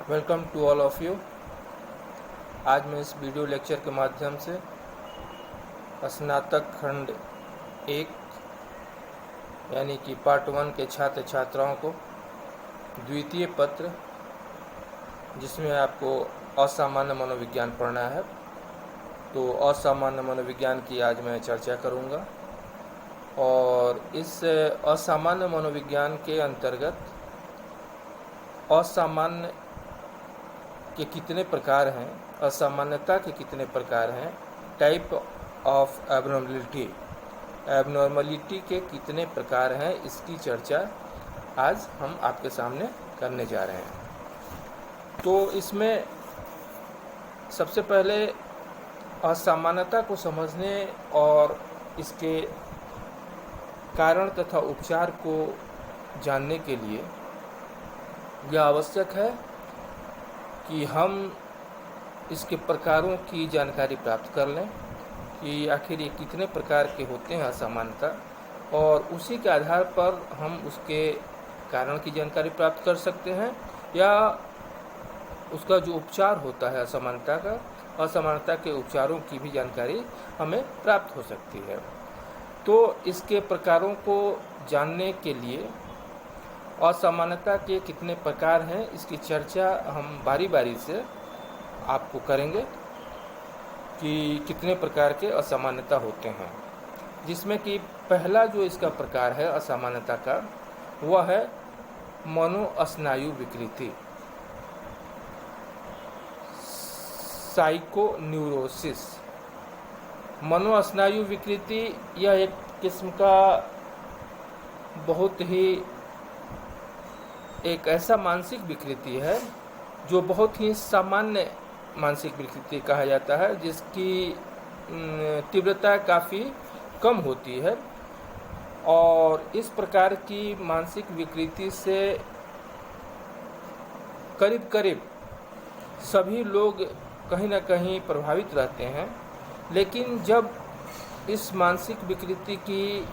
Welcome to all of you. आज मैं इस वीडियो लेक्चर के माध्यम से स्नातक खंड 1 यानी कि पार्ट 1 के छात्र छात्राओं को द्वितीय पत्र, जिसमें आपको असामान्य मनोविज्ञान पढ़ना है, तो असामान्य मनोविज्ञान की आज मैं चर्चा करूंगा। और इस असामान्य मनोविज्ञान के अंतर्गत असामान्य के कितने प्रकार हैं, असामान्यता के कितने प्रकार हैं, टाइप ऑफ एबनॉर्मलिटी के कितने प्रकार हैं, इसकी चर्चा आज हम आपके सामने करने जा रहे हैं। तो इसमें सबसे पहले असामान्यता को समझने और इसके कारण तथा उपचार को जानने के लिए यह आवश्यक है कि हम इसके प्रकारों की जानकारी प्राप्त कर लें कि आखिर ये कितने प्रकार के होते हैं असामान्यता, और उसी के आधार पर हम उसके कारण की जानकारी प्राप्त कर सकते हैं या उसका जो उपचार होता है असामान्यता के उपचारों की भी जानकारी हमें प्राप्त हो सकती है। तो इसके प्रकारों को जानने के लिए असामान्यता के कितने प्रकार हैं, इसकी चर्चा हम बारी बारी से आपको करेंगे कि कितने प्रकार के असामान्यता होते हैं। जिसमें कि पहला जो इसका प्रकार है असामान्यता का, वह है मनोस्नायु विकृति, साइकोन्यूरोसिस। मनोस्नायु विकृति यह एक किस्म का बहुत ही एक ऐसा मानसिक विकृति है जो बहुत ही सामान्य मानसिक विकृति कहा जाता है, जिसकी तीव्रता काफ़ी कम होती है। और इस प्रकार की मानसिक विकृति से करीब करीब सभी लोग कहीं ना कहीं प्रभावित रहते हैं। लेकिन जब इस मानसिक विकृति की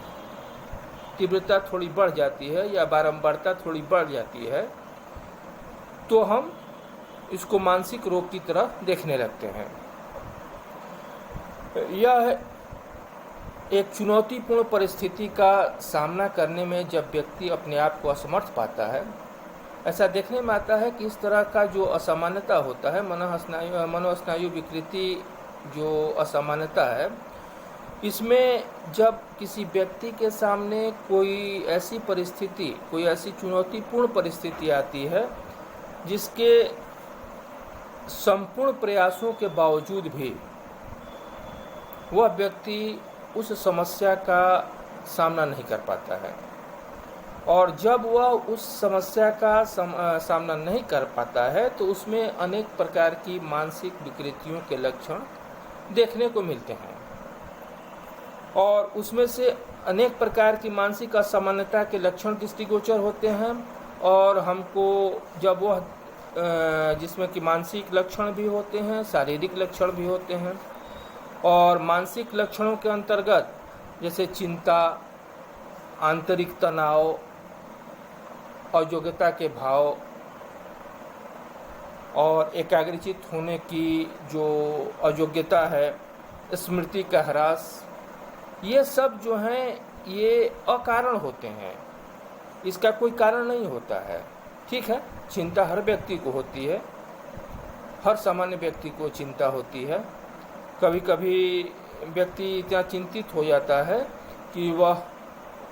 तीव्रता थोड़ी बढ़ जाती है या बारंबारता थोड़ी बढ़ जाती है, तो हम इसको मानसिक रोग की तरह देखने लगते हैं। यह एक चुनौतीपूर्ण परिस्थिति का सामना करने में जब व्यक्ति अपने आप को असमर्थ पाता है, ऐसा देखने में आता है कि इस तरह का जो असामान्यता होता है, मनोस्नायु विकृति जो असामान्यता है, इसमें जब किसी व्यक्ति के सामने कोई ऐसी चुनौतीपूर्ण परिस्थिति आती है जिसके संपूर्ण प्रयासों के बावजूद भी वह व्यक्ति उस समस्या का सामना नहीं कर पाता है, और जब वह उस समस्या का सामना नहीं कर पाता है तो उसमें अनेक प्रकार की मानसिक विकृतियों के लक्षण देखने को मिलते हैं। और उसमें से अनेक प्रकार की मानसिक असामान्यता के लक्षण दृष्टिगोचर होते हैं, और हमको जब वह जिसमें कि मानसिक लक्षण भी होते हैं, शारीरिक लक्षण भी होते हैं। और मानसिक लक्षणों के अंतर्गत जैसे चिंता, आंतरिक तनाव, अयोग्यता के भाव और एकाग्रचित होने की जो अयोग्यता है, स्मृति का ह्रास, ये सब जो हैं ये अकारण होते हैं, इसका कोई कारण नहीं होता है। ठीक है, चिंता हर व्यक्ति को होती है, हर सामान्य व्यक्ति को चिंता होती है। कभी कभी व्यक्ति इतना चिंतित हो जाता है कि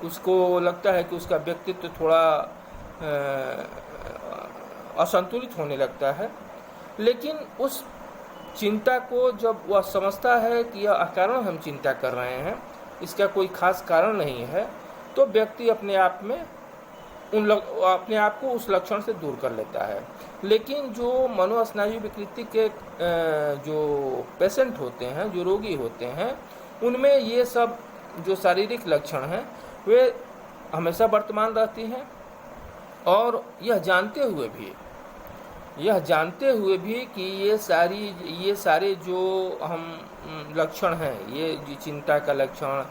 उसको लगता है कि उसका व्यक्तित्व थोड़ा असंतुलित होने लगता है। लेकिन उस चिंता को जब वह समझता है कि यह अकारण हम चिंता कर रहे हैं, इसका कोई खास कारण नहीं है, तो व्यक्ति अपने आप को उस लक्षण से दूर कर लेता है। लेकिन जो मनोस्नायु विकृति के जो पेशेंट होते हैं, जो रोगी होते हैं, उनमें ये सब जो शारीरिक लक्षण हैं वे हमेशा वर्तमान रहती हैं। और यह जानते हुए भी कि ये सारे जो हम लक्षण हैं, ये जो चिंता का लक्षण,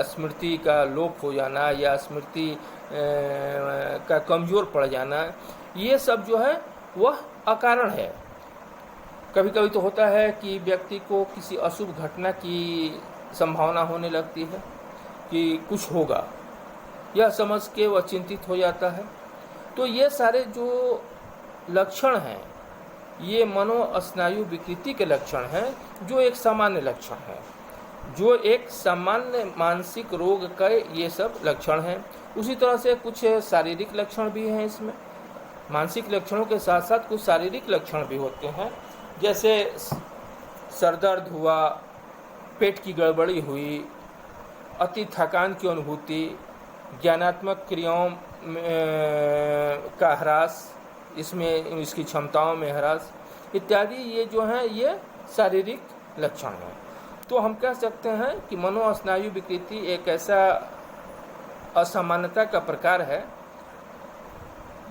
स्मृति का लोप हो जाना या स्मृति का कमज़ोर पड़ जाना, ये सब जो है वह अकारण है। कभी कभी तो होता है कि व्यक्ति को किसी अशुभ घटना की संभावना होने लगती है कि कुछ होगा, यह समझ के वह चिंतित हो जाता है। तो ये सारे जो लक्षण हैं ये मनोस्नायु विकृति के लक्षण हैं, जो एक सामान्य लक्षण है, जो एक सामान्य मानसिक रोग का ये सब लक्षण हैं। उसी तरह से कुछ शारीरिक लक्षण भी हैं इसमें। मानसिक लक्षणों के साथ साथ कुछ शारीरिक लक्षण भी होते हैं, जैसे सर दर्द हुआ, पेट की गड़बड़ी हुई, अति थकान की अनुभूति, ज्ञानात्मक क्रियाओं का ह्रास, इसमें इसकी क्षमताओं में ह्रास इत्यादि, ये जो हैं ये शारीरिक लक्षण हैं। तो हम कह सकते हैं कि मनोस्नायु विकृति एक ऐसा असामान्यता का प्रकार है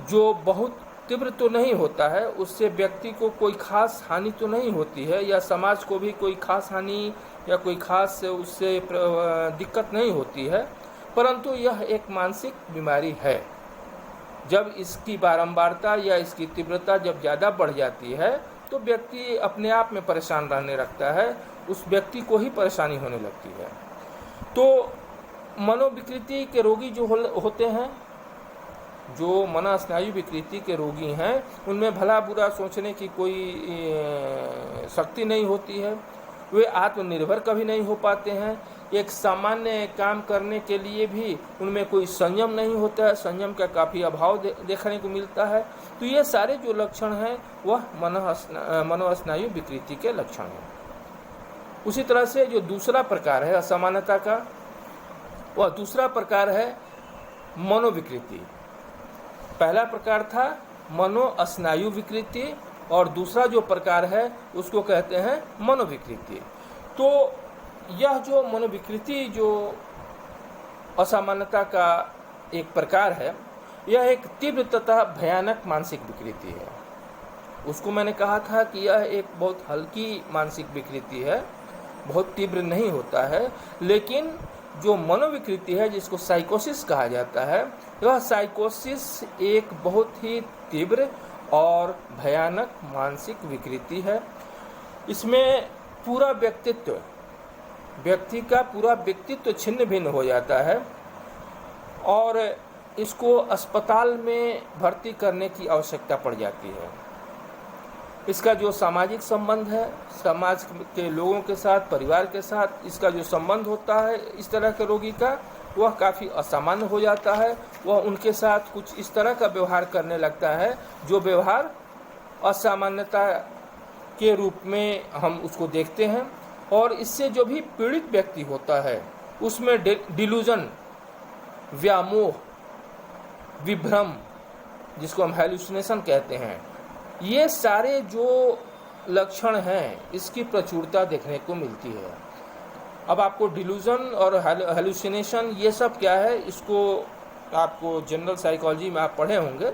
जो बहुत तीव्र तो नहीं होता है, उससे व्यक्ति को कोई खास हानि तो नहीं होती है, या समाज को भी कोई खास हानि या कोई खास उससे दिक्कत नहीं होती है, परंतु यह एक मानसिक बीमारी है। जब इसकी बारंबारता या इसकी तीव्रता जब ज़्यादा बढ़ जाती है तो व्यक्ति अपने आप में परेशान रहने लगता है, उस व्यक्ति को ही परेशानी होने लगती है। तो मनोविकृति के रोगी जो होते हैं, जो मनोस्नायु विकृति के रोगी हैं, उनमें भला बुरा सोचने की कोई शक्ति नहीं होती है, वे आत्मनिर्भर कभी नहीं हो पाते हैं, एक सामान्य काम करने के लिए भी उनमें कोई संयम नहीं होता है, संयम का काफ़ी अभाव देखने को मिलता है। तो ये सारे जो लक्षण हैं वह मनोस्नायु विकृति के लक्षण हैं। उसी तरह से जो दूसरा प्रकार है असामान्यता का, वह दूसरा प्रकार है मनोविकृति। पहला प्रकार था मनोस्नायु विकृति और दूसरा जो प्रकार है उसको कहते हैं मनोविकृति। तो यह जो मनोविकृति जो असामान्यता का एक प्रकार है, यह एक तीव्र तथा भयानक मानसिक विकृति है। उसको मैंने कहा था कि यह एक बहुत हल्की मानसिक विकृति है, बहुत तीव्र नहीं होता है, लेकिन जो मनोविकृति है जिसको साइकोसिस कहा जाता है, यह साइकोसिस एक बहुत ही तीव्र और भयानक मानसिक विकृति है। इसमें पूरा व्यक्ति का पूरा व्यक्तित्व छिन्न भिन्न हो जाता है और इसको अस्पताल में भर्ती करने की आवश्यकता पड़ जाती है। इसका जो सामाजिक संबंध है, समाज के लोगों के साथ, परिवार के साथ इसका जो संबंध होता है इस तरह के रोगी का, वह काफ़ी असामान्य हो जाता है। वह उनके साथ कुछ इस तरह का व्यवहार करने लगता है जो व्यवहार असामान्यता के रूप में हम उसको देखते हैं। और इससे जो भी पीड़ित व्यक्ति होता है उसमें डिल्यूजन, व्यामोह, विभ्रम, जिसको हम हैलुसिनेशन कहते हैं, ये सारे जो लक्षण हैं इसकी प्रचुरता देखने को मिलती है। अब आपको डिल्यूजन और हैलुसिनेशन ये सब क्या है, इसको आपको जनरल साइकोलॉजी में आप पढ़े होंगे,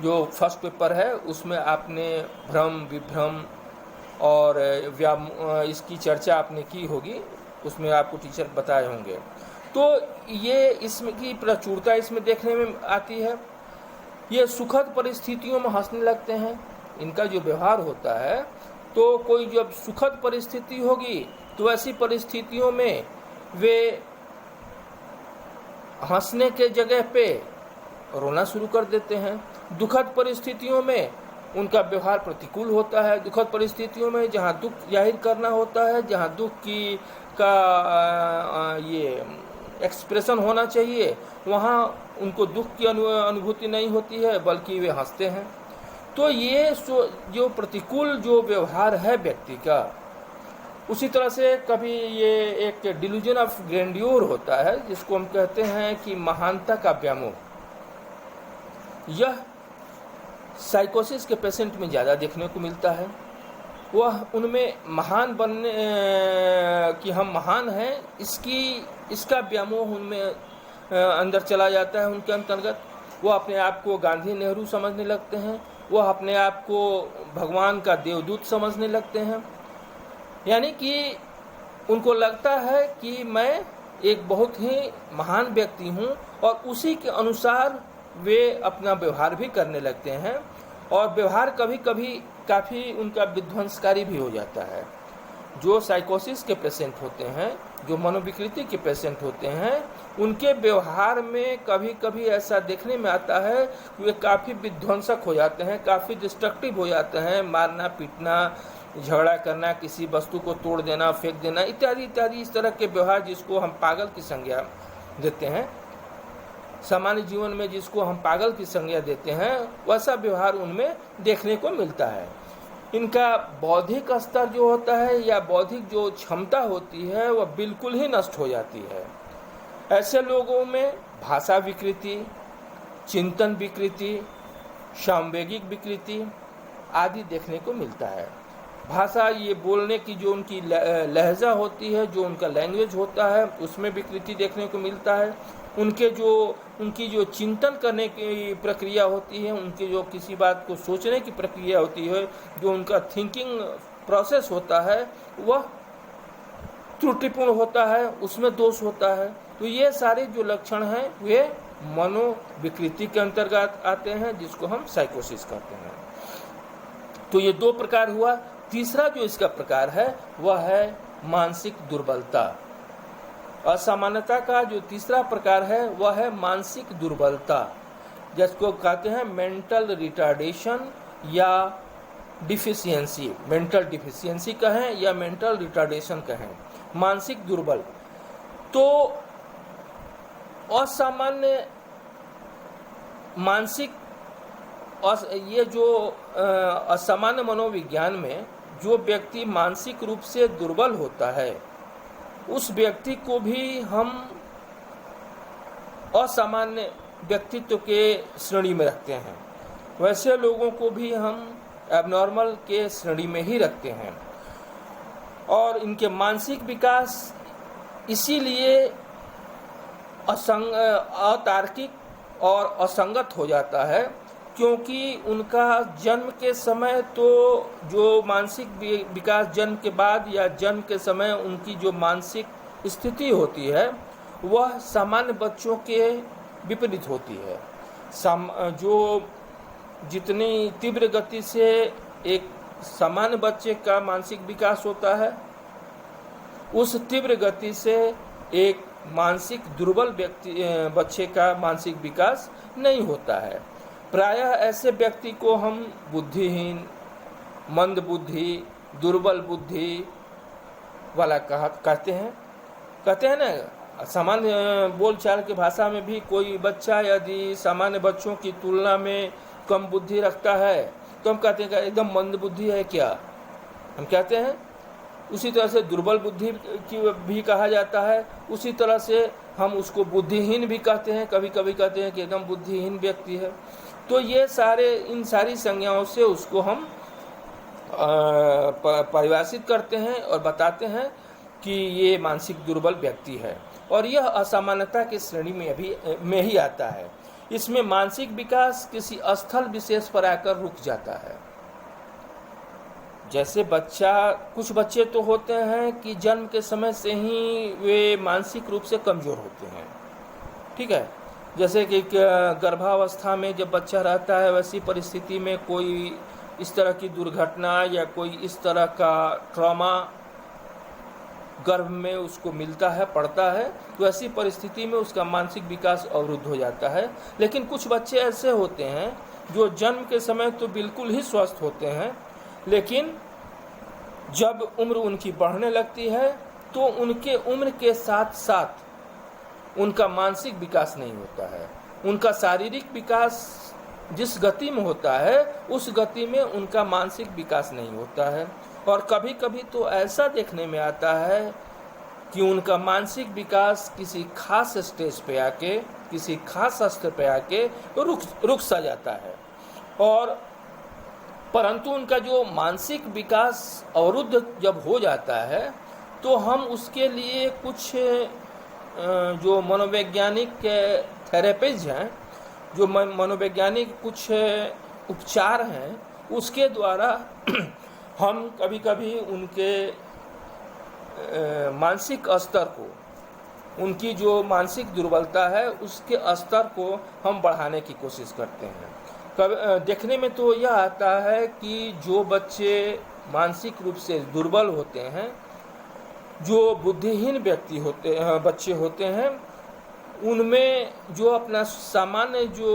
जो फर्स्ट पेपर है उसमें आपने भ्रम, विभ्रम और इसकी चर्चा आपने की होगी, उसमें आपको टीचर बताए होंगे। तो ये इसमें की प्रचुरता इसमें देखने में आती है। ये सुखद परिस्थितियों में हंसने लगते हैं, इनका जो व्यवहार होता है, तो कोई जब सुखद परिस्थिति होगी तो ऐसी परिस्थितियों में वे हंसने के जगह पे रोना शुरू कर देते हैं। दुखद परिस्थितियों में उनका व्यवहार प्रतिकूल होता है। दुखद परिस्थितियों में जहाँ दुख जाहिर करना होता है, जहाँ दुख की का ये एक्सप्रेशन होना चाहिए, वहाँ उनको दुख की अनुभूति नहीं होती है, बल्कि वे हंसते हैं। तो ये जो प्रतिकूल जो व्यवहार है व्यक्ति का, उसी तरह से कभी ये एक डिल्यूजन ऑफ ग्रैंड्योर होता है, जिसको हम कहते हैं कि महानता का व्यामोह। यह साइकोसिस के पेशेंट में ज़्यादा देखने को मिलता है। वह उनमें महान बनने कि हम महान हैं, इसका व्यामोह उनमें अंदर चला जाता है। उनके अंतर्गत वो अपने आप को गांधी नेहरू समझने लगते हैं, वह अपने आप को भगवान का देवदूत समझने लगते हैं। यानी कि उनको लगता है कि मैं एक बहुत ही महान व्यक्ति हूँ और उसी के अनुसार वे अपना व्यवहार भी करने लगते हैं, और व्यवहार कभी कभी काफ़ी उनका विध्वंसकारी भी हो जाता है। जो साइकोसिस के पेशेंट होते हैं, जो मनोविकृति के पेशेंट होते हैं, उनके व्यवहार में कभी कभी ऐसा देखने में आता है कि वे काफ़ी विध्वंसक हो जाते हैं, काफ़ी डिस्ट्रक्टिव हो जाते हैं। मारना पीटना, झगड़ा करना, किसी वस्तु को तोड़ देना, फेंक देना, इत्यादि इत्यादि, इस तरह के व्यवहार जिसको हम पागल की संज्ञा देते हैं, सामान्य जीवन में जिसको हम पागल की संज्ञा देते हैं, वैसा व्यवहार उनमें देखने को मिलता है। इनका बौद्धिक स्तर जो होता है या बौद्धिक जो क्षमता होती है वह बिल्कुल ही नष्ट हो जाती है। ऐसे लोगों में भाषा विकृति, चिंतन विकृति, सामवेगिक विकृति आदि देखने को मिलता है। भाषा, ये बोलने की जो उनकी लहजा होती है, जो उनका लैंग्वेज होता है, उसमें विकृति देखने को मिलता है। उनकी जो चिंतन करने की प्रक्रिया होती है, उनकी जो किसी बात को सोचने की प्रक्रिया होती है, जो उनका थिंकिंग प्रोसेस होता है, वह त्रुटिपूर्ण होता है, उसमें दोष होता है। तो ये सारे जो लक्षण हैं वे मनोविकृति के अंतर्गत आते हैं, जिसको हम साइकोसिस कहते हैं। तो ये दो प्रकार हुआ। तीसरा जो इसका प्रकार है वह है मानसिक दुर्बलता। असामान्यता का जो तीसरा प्रकार है वह है मानसिक दुर्बलता, जिसको कहते हैं मेंटल रिटार्डेशन या डिफिशियंसी। मेंटल डिफिशियंसी कहें या मेंटल रिटार्डेशन कहें, मानसिक दुर्बल। तो असामान्य मानसिक ये जो असामान्य मनोविज्ञान में जो व्यक्ति मानसिक रूप से दुर्बल होता है, उस व्यक्ति को भी हम असामान्य व्यक्तित्व के श्रेणी में रखते हैं। वैसे लोगों को भी हम एबनॉर्मल के श्रेणी में ही रखते हैं, और इनके मानसिक विकास इसीलिए अतार्किक और असंगत हो जाता है, क्योंकि उनका जन्म के समय तो जो मानसिक विकास जन्म के बाद या जन्म के समय उनकी जो मानसिक स्थिति होती है वह सामान्य बच्चों के विपरीत होती है। जो जितनी तीव्र गति से एक सामान्य बच्चे का मानसिक विकास होता है, उस तीव्र गति से एक मानसिक दुर्बल बच्चे का मानसिक विकास नहीं होता है। प्रायः ऐसे व्यक्ति को हम बुद्धिहीन, मंद बुद्धि, दुर्बल बुद्धि वाला कहते हैं ना। सामान्य बोलचाल की भाषा में भी कोई बच्चा यदि सामान्य बच्चों की तुलना में कम बुद्धि रखता है तो हम कहते हैं कि एकदम मंद बुद्धि है क्या, हम कहते हैं। उसी तरह से दुर्बल बुद्धि की भी कहा जाता है, उसी तरह से हम उसको बुद्धिहीन भी कहते हैं, कभी कभी कहते हैं कि एकदम बुद्धिहीन व्यक्ति है। तो ये इन सारी संज्ञाओं से उसको हम परिभाषित करते हैं और बताते हैं कि ये मानसिक दुर्बल व्यक्ति है, और यह असामान्यता की श्रेणी में ही आता है। इसमें मानसिक विकास किसी स्थल विशेष पर आकर रुक जाता है। जैसे कुछ बच्चे तो होते हैं कि जन्म के समय से ही वे मानसिक रूप से कमज़ोर होते हैं, ठीक है। जैसे कि गर्भावस्था में जब बच्चा रहता है, वैसी परिस्थिति में कोई इस तरह की दुर्घटना या कोई इस तरह का ट्रॉमा गर्भ में उसको मिलता है, पड़ता है, तो ऐसी परिस्थिति में उसका मानसिक विकास अवरुद्ध हो जाता है। लेकिन कुछ बच्चे ऐसे होते हैं जो जन्म के समय तो बिल्कुल ही स्वस्थ होते हैं, लेकिन जब उम्र उनकी बढ़ने लगती है तो उनके उम्र के साथ साथ उनका मानसिक विकास नहीं होता है। उनका शारीरिक विकास जिस गति में होता है उस गति में उनका मानसिक विकास नहीं होता है। और कभी कभी तो ऐसा देखने में आता है कि उनका मानसिक विकास किसी खास स्टेज पे आके, किसी खास स्तर पे आके तो रुक सा जाता है। और परंतु उनका जो मानसिक विकास अवरुद्ध जब हो जाता है तो हम उसके लिए कुछ जो मनोवैज्ञानिक थेरेपीज हैं, जो मनोवैज्ञानिक कुछ उपचार हैं, उसके द्वारा हम कभी कभी उनके मानसिक स्तर को उनकी जो मानसिक दुर्बलता है उसके स्तर को हम बढ़ाने की कोशिश करते हैं। देखने में तो यह आता है कि जो बच्चे मानसिक रूप से दुर्बल होते हैं, जो बुद्धिहीन बच्चे होते हैं, उनमें जो अपना सामान्य जो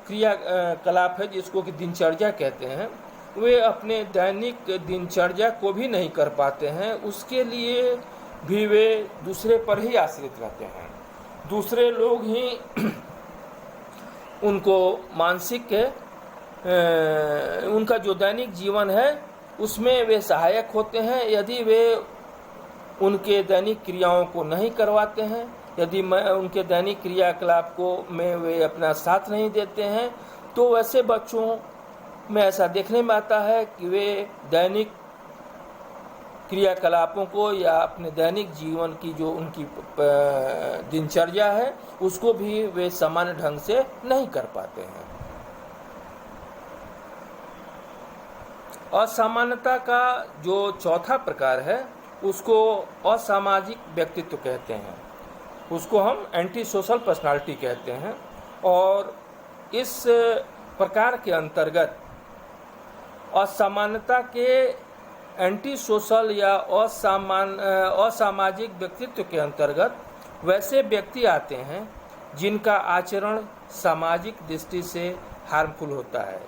क्रियाकलाप है जिसको कि दिनचर्या कहते हैं, वे अपने दैनिक दिनचर्या को भी नहीं कर पाते हैं। उसके लिए भी वे दूसरे पर ही आश्रित रहते हैं। दूसरे लोग ही उनको मानसिक उनका जो दैनिक जीवन है उसमें वे सहायक होते हैं। यदि वे उनके दैनिक क्रियाओं को नहीं करवाते हैं, यदि उनके दैनिक क्रियाकलाप को में वे अपना साथ नहीं देते हैं, तो वैसे बच्चों में ऐसा देखने में आता है कि वे दैनिक क्रियाकलापों को या अपने दैनिक जीवन की जो उनकी दिनचर्या है उसको भी वे सामान्य ढंग से नहीं कर पाते हैं। असामान्यता का जो चौथा प्रकार है उसको असामाजिक व्यक्तित्व कहते हैं। उसको हम एंटी सोशल पर्सनालिटी कहते हैं। और इस प्रकार के अंतर्गत असामान्यता के एंटी सोशल या असामाजिक व्यक्तित्व के अंतर्गत वैसे व्यक्ति आते हैं जिनका आचरण सामाजिक दृष्टि से हार्मफुल होता है।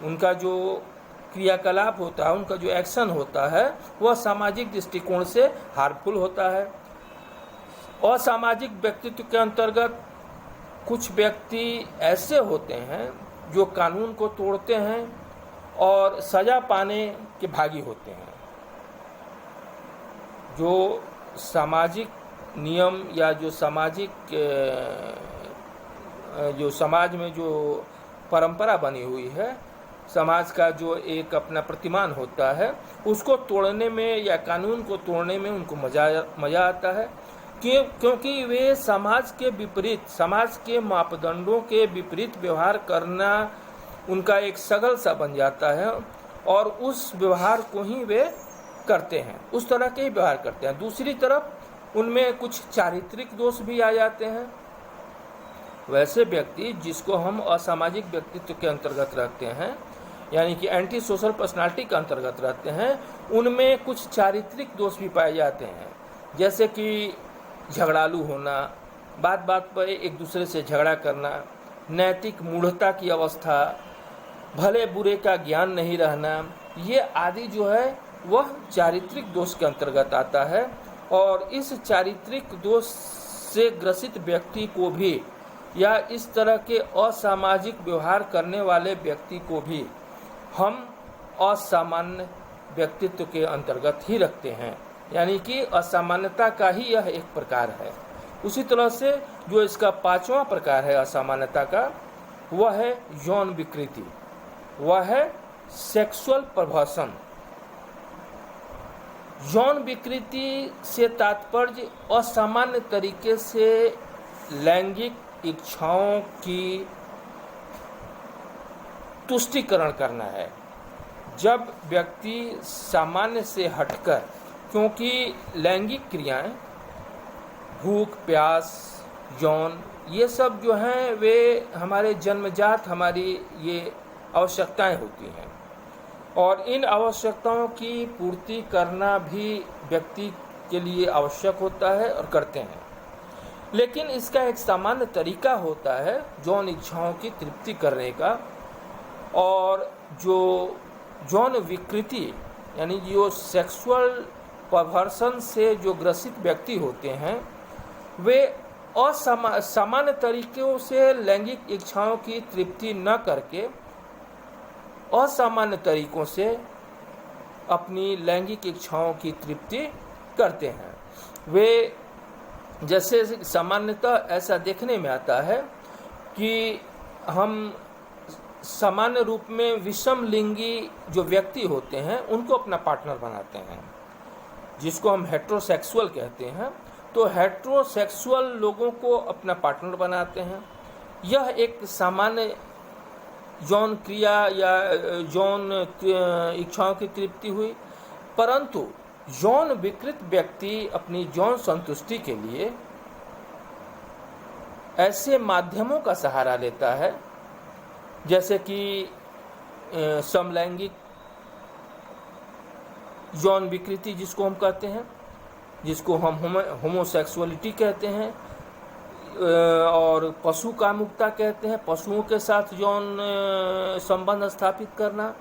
उनका जो क्रियाकलाप होता है, उनका जो एक्शन होता है वह सामाजिक दृष्टिकोण से हार्मफुल होता है। असामाजिक व्यक्तित्व के अंतर्गत कुछ व्यक्ति ऐसे होते हैं जो कानून को तोड़ते हैं और सजा पाने के भागी होते हैं। जो सामाजिक नियम या जो समाज में जो परंपरा बनी हुई है, समाज का जो एक अपना प्रतिमान होता है, उसको तोड़ने में या कानून को तोड़ने में उनको मज़ा आता है। क्योंकि वे समाज के विपरीत, समाज के मापदंडों के विपरीत व्यवहार करना उनका एक सगल सा बन जाता है और उस व्यवहार को ही वे करते हैं, उस तरह के ही व्यवहार करते हैं। दूसरी तरफ उनमें कुछ चारित्रिक दोष भी आ जाते हैं। वैसे व्यक्ति जिसको हम असामाजिक व्यक्तित्व के अंतर्गत रखते हैं, यानी कि एंटी सोशल पर्सनालिटी के अंतर्गत रहते हैं, उनमें कुछ चारित्रिक दोष भी पाए जाते हैं। जैसे कि झगड़ालू होना, बात बात पर एक दूसरे से झगड़ा करना, नैतिक मूढ़ता की अवस्था, भले बुरे का ज्ञान नहीं रहना, ये आदि जो है वह चारित्रिक दोष के अंतर्गत आता है। और इस चारित्रिक दोष से ग्रसित व्यक्ति को भी या इस तरह के असामाजिक व्यवहार करने वाले व्यक्ति को भी हम असामान्य व्यक्तित्व के अंतर्गत ही रखते हैं, यानी कि असामान्यता का ही यह एक प्रकार है। उसी तरह से जो इसका पांचवा प्रकार है असामान्यता का, वह है यौन विकृति, वह है सेक्सुअल परवर्सन। यौन विकृति से तात्पर्य असामान्य तरीके से लैंगिक इच्छाओं की तुष्टिकरण करना है। जब व्यक्ति सामान्य से हटकर, क्योंकि लैंगिक क्रियाएं, भूख, प्यास, यौन, ये सब जो हैं वे हमारे जन्मजात हमारी ये आवश्यकताएं होती हैं और इन आवश्यकताओं की पूर्ति करना भी व्यक्ति के लिए आवश्यक होता है और करते हैं। लेकिन इसका एक सामान्य तरीका होता है यौन इच्छाओं की तृप्ति करने का। और जो यौन विकृति यानी जो सेक्सुअल परवर्सन से जो ग्रसित व्यक्ति होते हैं, वे सामान्य तरीकों से लैंगिक इच्छाओं की तृप्ति न करके असामान्य तरीकों से अपनी लैंगिक इच्छाओं की तृप्ति करते हैं। वे जैसे सामान्यतः ऐसा देखने में आता है कि हम सामान्य रूप में विषम लिंगी जो व्यक्ति होते हैं उनको अपना पार्टनर बनाते हैं, जिसको हम हेट्रोसेक्सुअल कहते हैं। तो हेट्रोसेक्सुअल लोगों को अपना पार्टनर बनाते हैं। यह एक सामान्य यौन क्रिया या यौन इच्छाओं की तृप्ति हुई। परंतु यौन विकृत व्यक्ति अपनी यौन संतुष्टि के लिए ऐसे माध्यमों का सहारा लेता है, जैसे कि समलैंगिक यौन विकृति जिसको हम कहते हैं, जिसको हम होमोसेक्सुअलिटी कहते हैं, और पशु कामुकता कहते हैं, पशुओं के साथ यौन संबंध स्थापित करना।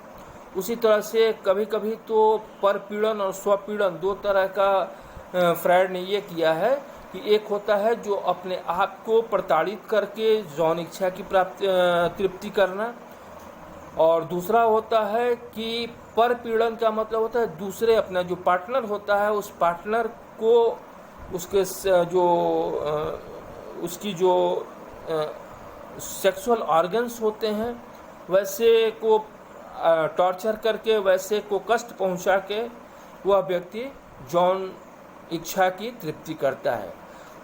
उसी तरह से कभी कभी तो परपीड़न और स्वपीड़न, दो तरह का फ्रायड ने ये किया है कि एक होता है जो अपने आप को प्रताड़ित करके यौन इच्छा की तृप्ति करना, और दूसरा होता है कि परपीड़न का मतलब होता है दूसरे, अपना जो पार्टनर होता है उस पार्टनर को उसके उसकी जो सेक्सुअल ऑर्गन्स होते हैं वैसे को टॉर्चर करके, वैसे को कष्ट पहुंचा के वह व्यक्ति यौन इच्छा की तृप्ति करता है।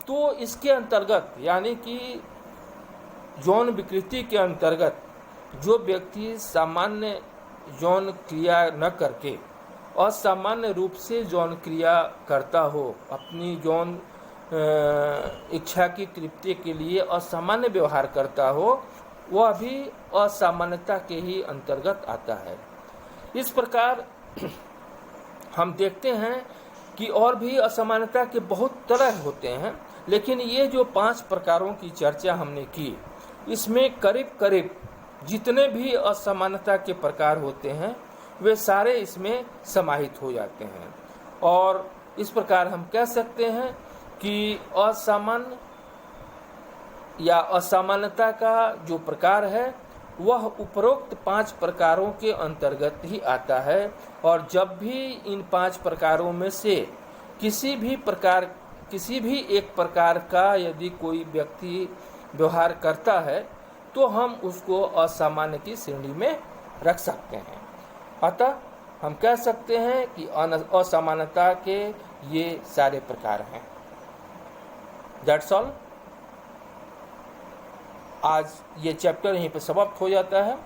तो इसके अंतर्गत, यानी कि यौन विकृति के अंतर्गत, जो व्यक्ति सामान्य यौन क्रिया न करके असामान्य रूप से यौन क्रिया करता हो, अपनी यौन इच्छा की तृप्ति के लिए असामान्य व्यवहार करता हो, वह भी असामान्यता के ही अंतर्गत आता है। इस प्रकार हम देखते हैं कि और भी असमानता के बहुत तरह होते हैं, लेकिन ये जो 5 प्रकारों की चर्चा हमने की, इसमें करीब करीब जितने भी असमानता के प्रकार होते हैं वे सारे इसमें समाहित हो जाते हैं। और इस प्रकार हम कह सकते हैं कि असामान्य या असमानता का जो प्रकार है वह उपरोक्त 5 प्रकारों के अंतर्गत ही आता है। और जब भी इन 5 प्रकारों में से किसी भी एक प्रकार का यदि कोई व्यक्ति व्यवहार करता है तो हम उसको असामान्य की श्रेणी में रख सकते हैं। अतः हम कह सकते हैं कि असमानता के ये सारे प्रकार हैं। That's all. आज ये चैप्टर यहीं पे समाप्त हो जाता है,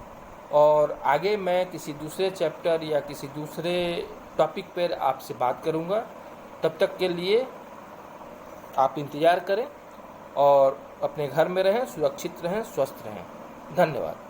और आगे मैं किसी दूसरे चैप्टर या किसी दूसरे टॉपिक पर आपसे बात करूँगा। तब तक के लिए आप इंतज़ार करें और अपने घर में रहें, सुरक्षित रहें, स्वस्थ रहें। धन्यवाद।